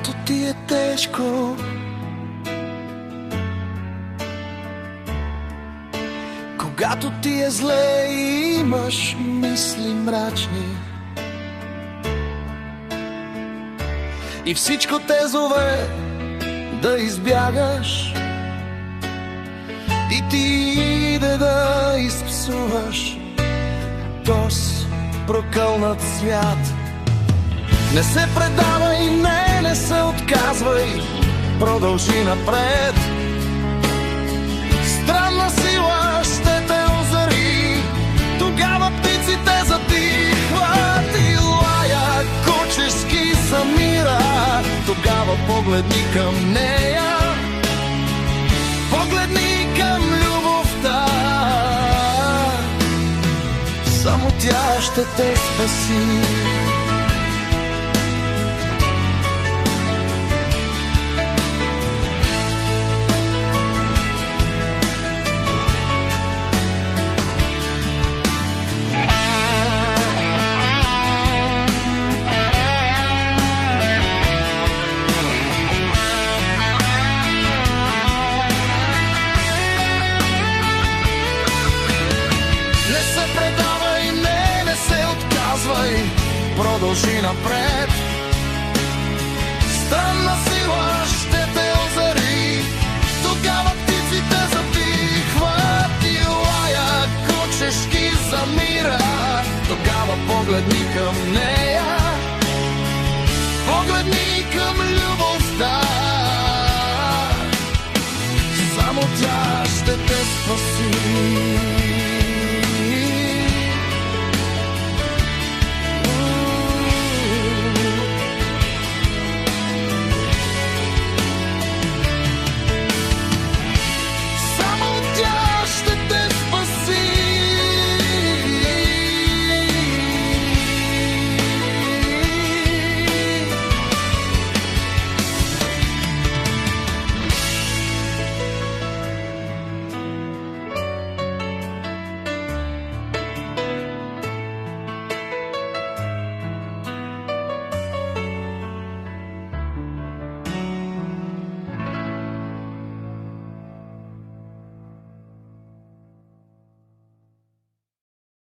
когато ти е тежко, когато ти е зле и имаш мисли мрачни, и всичко те зове да избягаш, и ти иде да изпсуваш този прокълнат свят. Не се предавай, не се отказвай, продължи напред. Странна сила ще те озари, тогава птиците затихват и лаят кучешки самира. Тогава погледни към нея, погледни към любовта, само тя ще те спаси. Продължи напред.